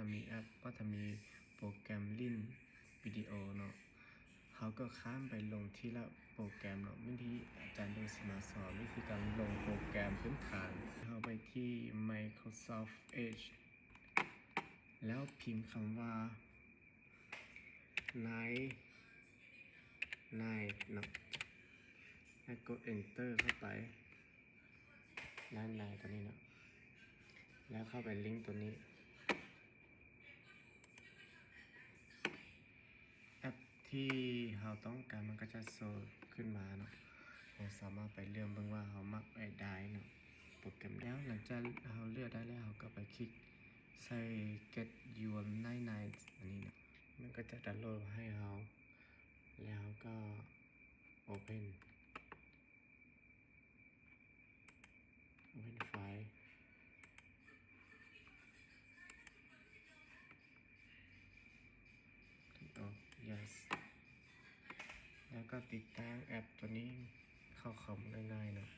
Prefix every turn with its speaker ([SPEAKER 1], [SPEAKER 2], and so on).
[SPEAKER 1] ามีแอปก็จะมีโปรแกรมลิ่นวิดีโอเนาะเขาก็ข้ามไปลงที่ละโปรแกรมเนาะวิธีอาจารย์โดยสมาสอนวิธีการลงโปรแกรมพื้นฐานเข้าไปที่ Microsoft Edge แล้วพิมพ์คำว่า Night เนาะแล้วกด Enter เข้าไปด้านในตัวนี้เนาะแล้วเข้าไปลิงก์ตัวนี้แอปที่เราต้องการมันก็จะโชว์ขึ้นมาเนาะเราสามารถไปเลือกเบิ่งว่าเรามักไปได้เนาะโปรแกรมแล้วหลังจากเราเลือกได้แล้วเราก็ไปคลิกใส่ get your night อันนี้เนาะมันก็จะดาวน์โหลดให้เราแล้วก็ open ไฟล์คลิกออก yes แล้วก็ติดตั้งแอปตัวนี้เข้าคอมง่ายๆเนาะ